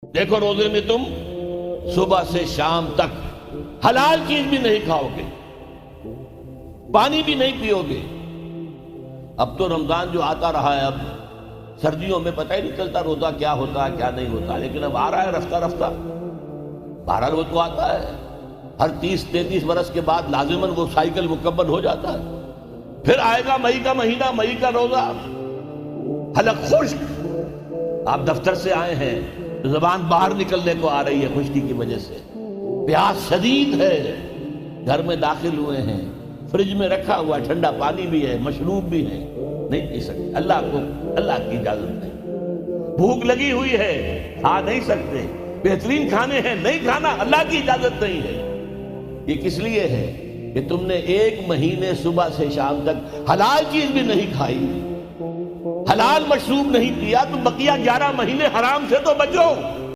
دیکھو روزے میں تم صبح سے شام تک حلال چیز بھی نہیں کھاؤ گے، پانی بھی نہیں پیو گے۔ اب تو رمضان جو آتا رہا ہے، اب سردیوں میں پتہ ہی نہیں چلتا روزہ کیا ہوتا ہے کیا نہیں ہوتا، لیکن اب آ رہا ہے رفتہ رفتہ۔ بہرحال وہ تو آتا ہے، ہر 30-33 برس کے بعد لازماً وہ سائیکل مکمل ہو جاتا ہے۔ پھر آئے گا مئی کا مہینہ، مئی کا روزہ، حلق خشک۔ آپ دفتر سے آئے ہیں، زبان باہر نکلنے کو آ رہی ہے خشکی کی وجہ سے، پیاس شدید ہے، گھر میں داخل ہوئے ہیں، فریج میں رکھا ہوا ٹھنڈا پانی بھی ہے، مشروب بھی ہے، نہیں پی سکتے، اللہ کی اجازت نہیں۔ بھوک لگی ہوئی ہے، کھا نہیں سکتے، بہترین کھانے ہیں، نہیں کھانا، اللہ کی اجازت نہیں ہے۔ یہ کس لیے ہے کہ تم نے 1 مہینے صبح سے شام تک حلال چیز بھی نہیں کھائی، حلال مشروب نہیں پیا، تو بقیہ 11 مہینے حرام سے تو بچو۔